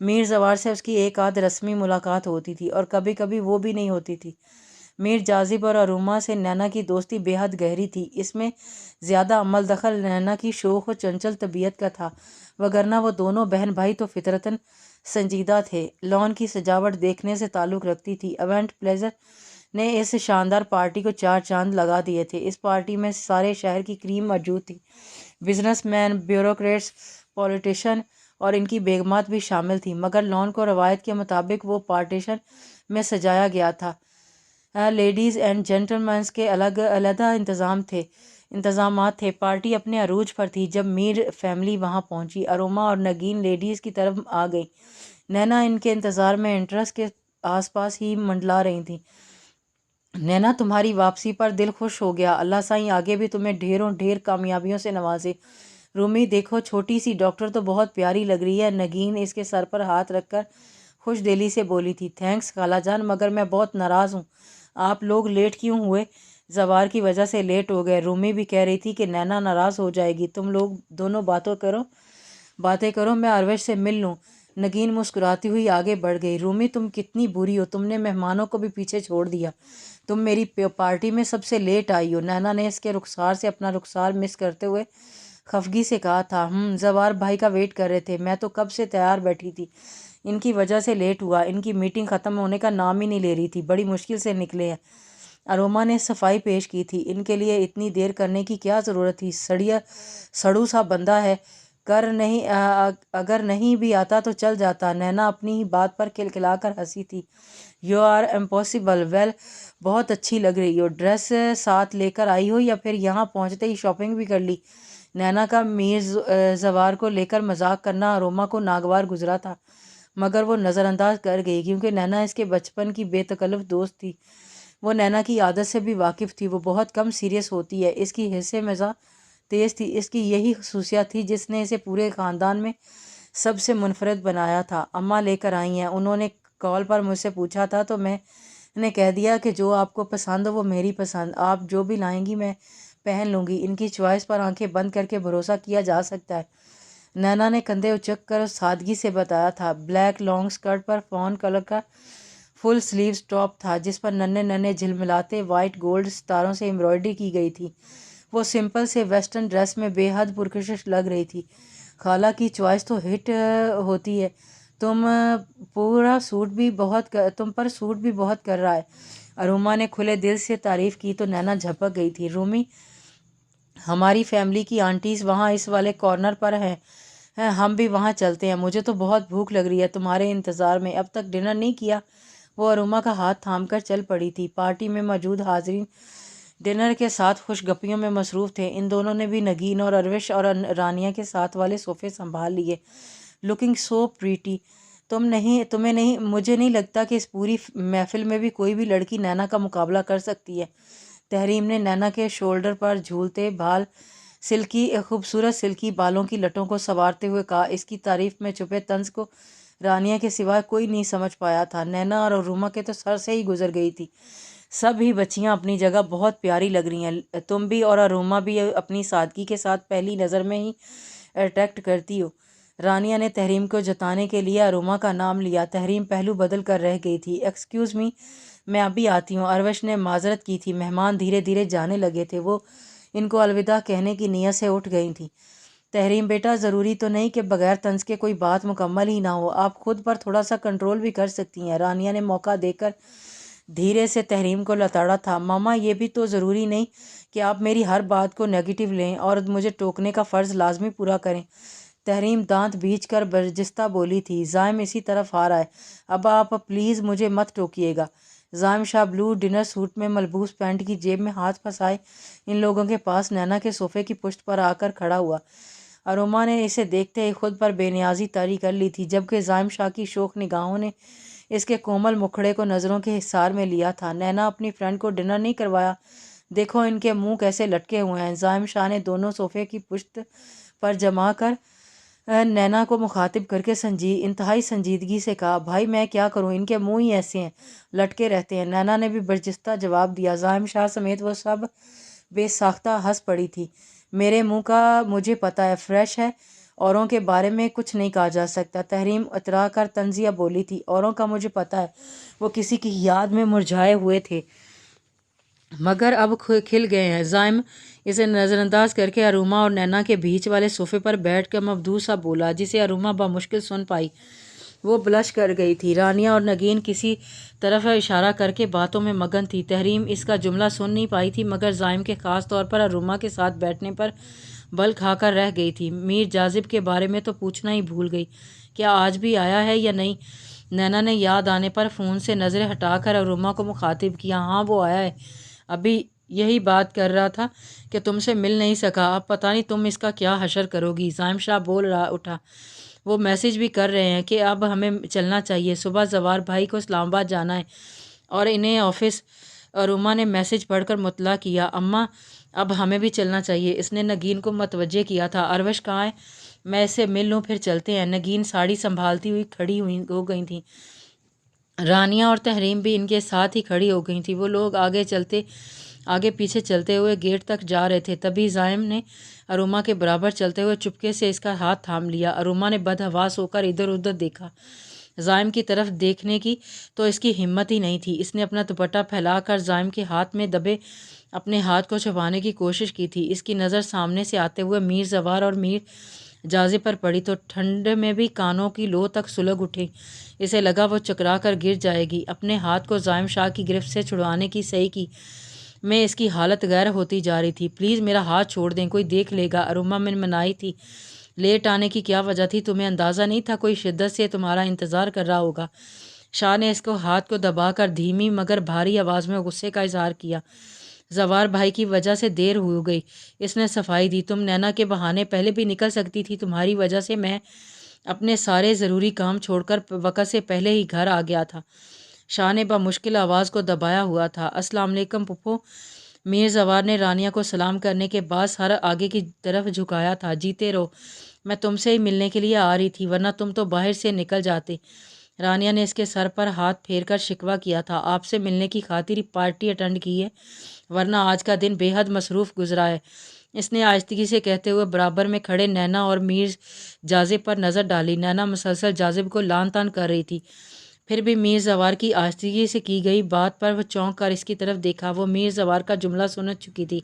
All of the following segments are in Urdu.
میر زوار سے اس کی ایک آدھ رسمی ملاقات ہوتی تھی اور کبھی کبھی وہ بھی نہیں ہوتی تھی۔ میر جاذب اور اروما سے نینا کی دوستی بے حد گہری تھی۔ اس میں زیادہ عمل دخل نینا کی شوخ و چنچل طبیعت کا تھا، وگرنہ وہ دونوں بہن بھائی تو فطرتاً سنجیدہ تھے۔ لان کی سجاوٹ دیکھنے سے تعلق رکھتی تھی۔ ایونٹ پلیزر نے اس شاندار پارٹی کو 4 چاند لگا دیے تھے۔ اس پارٹی میں سارے شہر کی کریم موجود تھی، بزنس مین، بیوروکریٹس، پولیٹیشین اور ان کی بیگمات بھی شامل تھیں، مگر لان کو روایت کے مطابق وہ پارٹیشن میں سجایا گیا تھا۔ لیڈیز اینڈ جینٹلمینز کے الگ علیحدہ انتظامات تھے۔ پارٹی اپنے عروج پر تھی جب میر فیملی وہاں پہنچی۔ اروما اور نگین لیڈیز کی طرف آ گئیں۔ نینا ان کے انتظار میں انٹرس کے آس پاس ہی منڈلا رہی تھیں۔ نینا، تمہاری واپسی پر دل خوش ہو گیا، اللہ سائیں آگے بھی تمہیں ڈھیروں ڈھیر کامیابیوں سے نوازے۔ رومی، دیکھو چھوٹی سی ڈاکٹر تو بہت پیاری لگ رہی ہے۔ نگین اس کے سر پر ہاتھ رکھ کر خوش دلی سے بولی تھی۔ تھینکس خالہ جان، مگر میں بہت ناراض ہوں۔ آپ لوگ لیٹ کیوں ہوئے؟ زوار کی وجہ سے لیٹ ہو گئے۔ رومی بھی کہہ رہی تھی کہ نینا ناراض ہو جائے گی۔ تم لوگ دونوں باتیں کرو، میں اروش سے مل لوں۔ نگین مسکراتی ہوئی آگے بڑھ گئی۔ رومی، تم کتنی بری ہو، تم نے مہمانوں کو بھی پیچھے چھوڑ دیا۔ تم میری پارٹی میں سب سے لیٹ آئی ہو۔ نینا نے اس کے رخسار سے اپنا رخسار مس کرتے ہوئے خفگی سے کہا تھا۔ زوار بھائی کا ویٹ کر رہے تھے، میں تو کب سے تیار بیٹھی تھی، ان کی وجہ سے لیٹ ہوا۔ ان کی میٹنگ ختم ہونے کا نام ہی نہیں لے رہی تھی، بڑی مشکل سے نکلے ہیں۔ اروما نے صفائی پیش کی تھی۔ ان کے لیے اتنی دیر کرنے کی کیا ضرورت تھی؟ سڑو سا بندہ ہے، اگر نہیں بھی آتا تو چل جاتا۔ نینا اپنی ہی بات پر کھلکھلا کر ہنسی تھی۔ You are impossible. ویل، بہت اچھی لگ رہی ہو۔ ڈریس ساتھ لے کر آئی ہو یا پھر یہاں پہنچتے ہی شاپنگ بھی کر لی؟ نینا کا میر زوار کو لے کر مذاق کرنا اروما کو ناگوار گزرا تھا، مگر وہ نظر انداز کر گئی کیونکہ نینا اس کے بچپن کی بے تکلف دوست تھی۔ وہ نینا کی عادت سے بھی واقف تھی۔ وہ بہت کم سیریس ہوتی ہے، اس کی حس مزاح تیز تھی۔ اس کی یہی خصوصیت تھی جس نے اسے پورے خاندان میں سب سے منفرد بنایا تھا۔ اماں لے کر آئی ہیں، انہوں نے کال پر مجھ سے پوچھا تھا تو میں نے کہہ دیا کہ جو آپ کو پسند ہو وہ میری پسند، آپ جو بھی لائیں گی میں پہن لوں گی۔ ان کی چوائس پر آنکھیں بند کر کے بھروسہ کیا جا سکتا ہے، نینا نے کندھے اچک کر سادگی سے بتایا تھا۔ بلیک لانگ سکرٹ پر فون کلر کا فل سلیوز ٹاپ تھا جس پر ننھے ننھے جھلملاتے وائٹ گولڈ ستاروں سے ایمبرائڈری کی گئی تھی۔ وہ سمپل سے ویسٹرن ڈریس میں بے حد پرکشش لگ رہی تھی۔ خالہ کی چوائس تو ہٹ ہوتی ہے، تم پر سوٹ بھی بہت کر رہا ہے۔ اروما نے کھلے دل سے تعریف کی تو نینا جھپک گئی تھی۔ رومی، ہماری فیملی کی آنٹیز وہاں اس والے کارنر پر ہیں، ہم بھی وہاں چلتے ہیں۔ مجھے تو بہت بھوک لگ رہی ہے تمہارے انتظار میں۔ اب تک ڈنر نہیں کیا؟ وہ اروما کا ہاتھ تھام کر چل پڑی تھی۔ پارٹی میں موجود حاضرین ڈنر کے ساتھ خوش گپیوں میں مصروف تھے۔ ان دونوں نے بھی نگین اور اروش اور رانیہ کے ساتھ والے صوفے سنبھال لیے۔ لکنگ سو پریٹی۔ مجھے نہیں لگتا کہ اس پوری محفل میں بھی کوئی بھی لڑکی نینا کا مقابلہ کر سکتی ہے۔ تحریم نے نینا کے شولڈر پر جھولتے خوبصورت سلکی بالوں کی لٹوں کو سنوارتے ہوئے کہا۔ اس کی تعریف میں چھپے طنز کو رانیہ کے سوائے کوئی نہیں سمجھ پایا تھا۔ نینا اور اروما کے تو سر سے ہی گزر گئی تھی۔ سب ہی بچیاں اپنی جگہ بہت پیاری لگ رہی ہیں، تم بھی اور اروما بھی اپنی سادگی کے ساتھ پہلی نظر میں ہی اٹریکٹ کرتی ہو۔ رانیہ نے تحریم کو جتانے کے لیے اروما کا نام لیا۔ تحریم پہلو بدل کر رہ گئی تھی۔ ایکسکیوز می، میں ابھی آتی ہوں۔ اروش نے معذرت کی تھی۔ مہمان دھیرے دھیرے جانے لگے تھے۔ وہ ان کو الوداع کہنے کی نیت سے اٹھ گئی تھیں۔ تحریم بیٹا، ضروری تو نہیں کہ بغیر طنز کے کوئی بات مکمل ہی نہ ہو، آپ خود پر تھوڑا سا کنٹرول بھی کر سکتی ہیں۔ رانیہ نے موقع دے کر دھیرے سے تحریم کو لتاڑا تھا۔ ماما، یہ بھی تو ضروری نہیں کہ آپ میری ہر بات کو نیگیٹو لیں اور مجھے ٹوکنے کا فرض لازمی پورا کریں۔ تحریم دانت بھینچ کر برجستہ بولی تھی۔ زائم اسی طرف آ رہا ہے، اب آپ پلیز مجھے مت ٹوکیے گا۔ زائم شاہ بلو ڈنر سوٹ میں ملبوس پینٹ کی جیب میں ہاتھ پھنسائے ان لوگوں کے پاس نینا کے صوفے کی پشت پر آ کر کھڑا ہوا۔ اروما نے اسے دیکھتے ہی خود پر بے نیازی طاری کر لی تھی، جبکہ زائم شاہ کی شوخ نگاہوں نے اس کے کومل مکھڑے کو نظروں کے حصار میں لیا تھا۔ نینا، اپنی فرینڈ کو ڈنر نہیں کروایا؟ دیکھو ان کے منہ کیسے لٹکے ہوئے ہیں۔ زائم شاہ نے دونوں صوفے کی پشت پر جما کر نینا کو مخاطب کر کے انتہائی سنجیدگی سے کہا، بھائی میں کیا کروں، ان کے منہ ہی ایسے ہیں، لٹکے رہتے ہیں۔ نینا نے بھی برجستہ جواب دیا۔ زائم شاہ سمیت وہ سب بے ساختہ ہنس پڑی تھی۔ میرے منہ کا مجھے پتہ ہے، فریش ہے اوروں کے بارے میں کچھ نہیں کہا جا سکتا۔ تحریم اترا کر طنزیہ بولی تھی، اوروں کا مجھے پتہ ہے، وہ کسی کی یاد میں مرجھائے ہوئے تھے مگر اب کھل گئے ہیں۔ زائم اسے نظر انداز کر کے اروما اور نینا کے بیچ والے صوفے پر بیٹھ کر مفدو سا بولا، جسے اروما بمشکل سن پائی۔ وہ بلش کر گئی تھی۔ رانیہ اور نگین کسی طرف اشارہ کر کے باتوں میں مگن تھی۔ تحریم اس کا جملہ سن نہیں پائی تھی مگر زائم کے خاص طور پر اروما کے ساتھ بیٹھنے پر بل کھا کر رہ گئی تھی۔ میر جاذب کے بارے میں تو پوچھنا ہی بھول گئی، کیا آج بھی آیا ہے یا نہیں؟ نینا نے یاد آنے پر فون سے نظریں ہٹا کر اروما کو مخاطب کیا، ہاں وہ آیا ہے، ابھی یہی بات کر رہا تھا کہ تم سے مل نہیں سکا، اب پتہ نہیں تم اس کا کیا حشر کرو گی۔ زائم شاہ بول رہا اٹھا، وہ میسج بھی کر رہے ہیں کہ اب ہمیں چلنا چاہیے، صبح زوار بھائی کو اسلام آباد جانا ہے اور انہیں آفس۔ اروما نے میسج پڑھ کر مطلع کیا، اماں اب ہمیں بھی چلنا چاہیے۔ اس نے نگین کو متوجہ کیا تھا، اروش کہاں ہے؟ میں اسے مل لوں پھر چلتے ہیں۔ نگین ساڑی سنبھالتی ہوئی کھڑی ہو گئی تھیں، رانیہ اور تحریم بھی ان کے ساتھ ہی کھڑی ہو گئی تھیں۔ وہ لوگ آگے پیچھے چلتے ہوئے گیٹ تک جا رہے تھے، تبھی زائم نے اروما کے برابر چلتے ہوئے چپکے سے اس کا ہاتھ تھام لیا۔ اروما نے بدحواس ہو کر ادھر ادھر دیکھا، زائم کی طرف دیکھنے کی تو اس کی ہمت ہی نہیں تھی۔ اس نے اپنا دوپٹہ پھیلا کر زائم کے ہاتھ میں دبے اپنے ہاتھ کو چھپانے کی کوشش کی تھی۔ اس کی نظر سامنے سے آتے ہوئے میر زوار اور میر جاذب پر پڑی تو ٹھنڈ میں بھی کانوں کی لو تک سلگ اٹھی۔ اسے لگا وہ چکرا کر گر جائے گی۔ اپنے ہاتھ کو زائم شاہ کی گرفت سے چھڑوانے کی صحیح کی میں اس کی حالت غیر ہوتی جا رہی تھی۔ پلیز میرا ہاتھ چھوڑ دیں، کوئی دیکھ لے گا۔ اروما میں منائی تھی، لیٹ آنے کی کیا وجہ تھی؟ تمہیں اندازہ نہیں تھا کوئی شدت سے تمہارا انتظار کر رہا ہوگا؟ شاہ نے اس کو ہاتھ کو دبا کر دھیمی مگر بھاری آواز میں غصے کا اظہار کیا۔ زوار بھائی کی وجہ سے دیر ہو گئی، اس نے صفائی دی، تم نینا کے بہانے پہلے بھی نکل سکتی تھی، تمہاری وجہ سے میں اپنے سارے ضروری کام چھوڑ کر وقت سے پہلے ہی گھر آ گیا تھا۔ شاہ نے بمشکل آواز کو دبایا ہوا تھا۔ السلام علیکم پھپھو۔ میر زوار نے رانیہ کو سلام کرنے کے بعد سر آگے کی طرف جھکایا تھا۔ جیتے رہو، میں تم سے ہی ملنے کے لیے آ رہی تھی ورنہ تم تو باہر سے نکل جاتے۔ رانیہ نے اس کے سر پر ہاتھ پھیر کر شکوہ کیا تھا، آپ سے ملنے کی خاطر پارٹی اٹینڈ کی ہے ورنہ آج کا دن بے حد مصروف گزرا ہے، اس نے آہستگی سے کہتے ہوئے برابر میں کھڑے نینا اور میر جاذب پر نظر ڈالی۔ نینا مسلسل جاذب کو لان تان کر رہی تھی، پھر بھی میر زوار کی آہستگی سے کی گئی بات پر وہ چونک کر اس کی طرف دیکھا۔ وہ میر زوار کا جملہ سن چکی تھی،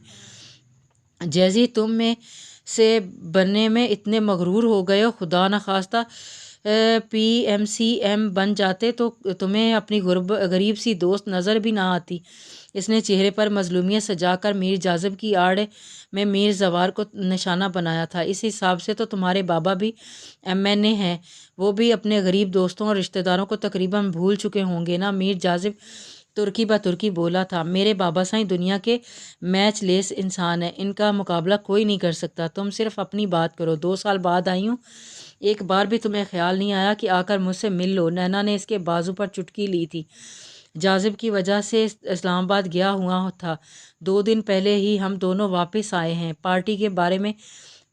جیزی تم میں سے بننے میں اتنے مغرور ہو گئے ہو، خدا نخواستہ پی ایم سی ایم بن جاتے تو تمہیں اپنی غریب سی دوست نظر بھی نہ آتی۔ اس نے چہرے پر مظلومیت سجا کر میر جاذب کی آڑ میں میر زوار کو نشانہ بنایا تھا، اس حساب سے تو تمہارے بابا بھی ایم این اے ہیں، وہ بھی اپنے غریب دوستوں اور رشتہ داروں کو تقریباً بھول چکے ہوں گے نا؟ میر جاذب ترکی بہ ترکی بولا تھا، میرے بابا سائیں دنیا کے میچ لیس انسان ہیں، ان کا مقابلہ کوئی نہیں کر سکتا۔ تم صرف اپنی بات کرو، 2 سال بعد آئی ہوں، ایک بار بھی تمہیں خیال نہیں آیا کہ آ کر مجھ سے مل لو؟ نینا نے اس کے بازو پر چٹکی لی تھی، جاذب کی وجہ سے اسلام آباد گیا ہوا تھا، 2 دن پہلے ہی ہم دونوں واپس آئے ہیں، پارٹی کے بارے میں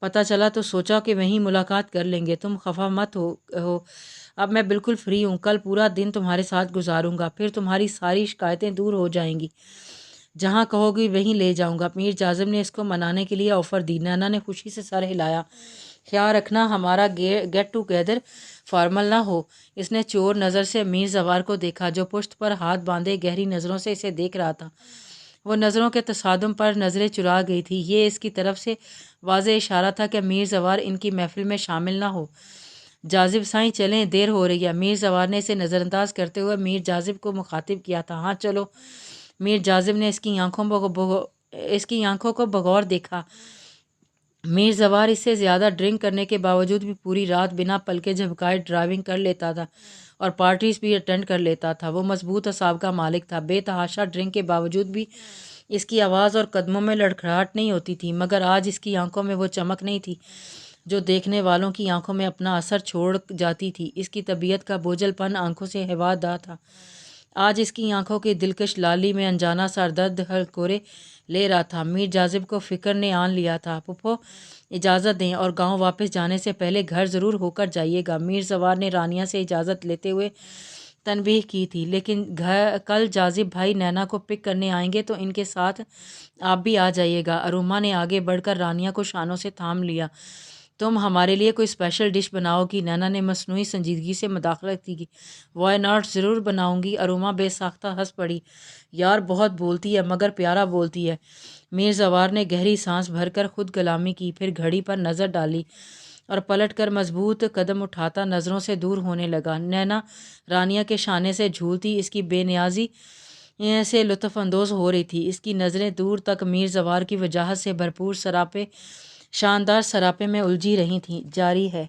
پتہ چلا تو سوچا کہ وہیں ملاقات کر لیں گے، تم خفا مت ہو، اب میں بالکل فری ہوں، کل پورا دن تمہارے ساتھ گزاروں گا، پھر تمہاری ساری شکایتیں دور ہو جائیں گی، جہاں کہو گی وہیں لے جاؤں گا۔ میر جاذب نے اس کو منانے کے لیے آفر دی۔ نینا نے خوشی سے سر ہلایا، خیال رکھنا ہمارا گیٹ ٹوگیدر فارمل نہ ہو۔ اس نے چور نظر سے میر زوار کو دیکھا جو پشت پر ہاتھ باندھے گہری نظروں سے اسے دیکھ رہا تھا۔ وہ نظروں کے تصادم پر نظریں چرا گئی تھی، یہ اس کی طرف سے واضح اشارہ تھا کہ میر زوار ان کی محفل میں شامل نہ ہو۔ جاذب سائیں چلیں، دیر ہو رہی ہے۔ میر زوار نے اسے نظر انداز کرتے ہوئے میر جاذب کو مخاطب کیا تھا، ہاں چلو۔ میر جاذب نے اس کی آنکھوں کو بغور دیکھا۔ میر زوار اس سے زیادہ ڈرنک کرنے کے باوجود بھی پوری رات بنا پلکے جھپکائے ڈرائیونگ کر لیتا تھا اور پارٹیز بھی اٹینڈ کر لیتا تھا۔ وہ مضبوط اعصاب کا مالک تھا، بے تحاشا ڈرنک کے باوجود بھی اس کی آواز اور قدموں میں لڑکھڑاہٹ نہیں ہوتی تھی، مگر آج اس کی آنکھوں میں وہ چمک نہیں تھی جو دیکھنے والوں کی آنکھوں میں اپنا اثر چھوڑ جاتی تھی۔ اس کی طبیعت کا بوجھل پن آنکھوں سے ہوا دہ تھا، آج اس کی آنکھوں کی دلکش لالی میں انجانہ سا درد ہلکورے لے رہا تھا۔ میر جاذب کو فکر نے آن لیا تھا، پھپھو اجازت دیں، اور گاؤں واپس جانے سے پہلے گھر ضرور ہو کر جائیے گا۔ میر زوار نے رانیہ سے اجازت لیتے ہوئے تنبیہ کی تھی، لیکن کل جاذب بھائی نینا کو پک کرنے آئیں گے تو ان کے ساتھ آپ بھی آ جائیے گا۔ اروما نے آگے بڑھ کر رانیہ کو شانوں سے تھام لیا، تم ہمارے لیے کوئی اسپیشل ڈش بناؤ گی؟ نینا نے مصنوعی سنجیدگی سے مداخلت کی. وائی ناٹ، ضرور بناؤں گی. اروما بے ساختہ ہنس پڑی. یار بہت بولتی ہے مگر پیارا بولتی ہے. میر زوار نے گہری سانس بھر کر خود کلامی کی، پھر گھڑی پر نظر ڈالی اور پلٹ کر مضبوط قدم اٹھاتا نظروں سے دور ہونے لگا. نینا رانیہ کے شانے سے جھولتی اس کی بے نیازی سے لطف اندوز ہو رہی تھی. اس کی نظریں دور تک میر زوار کی وجاہت سے بھرپور شاندار سراپے میں الجھی رہی تھیں. جاری ہے.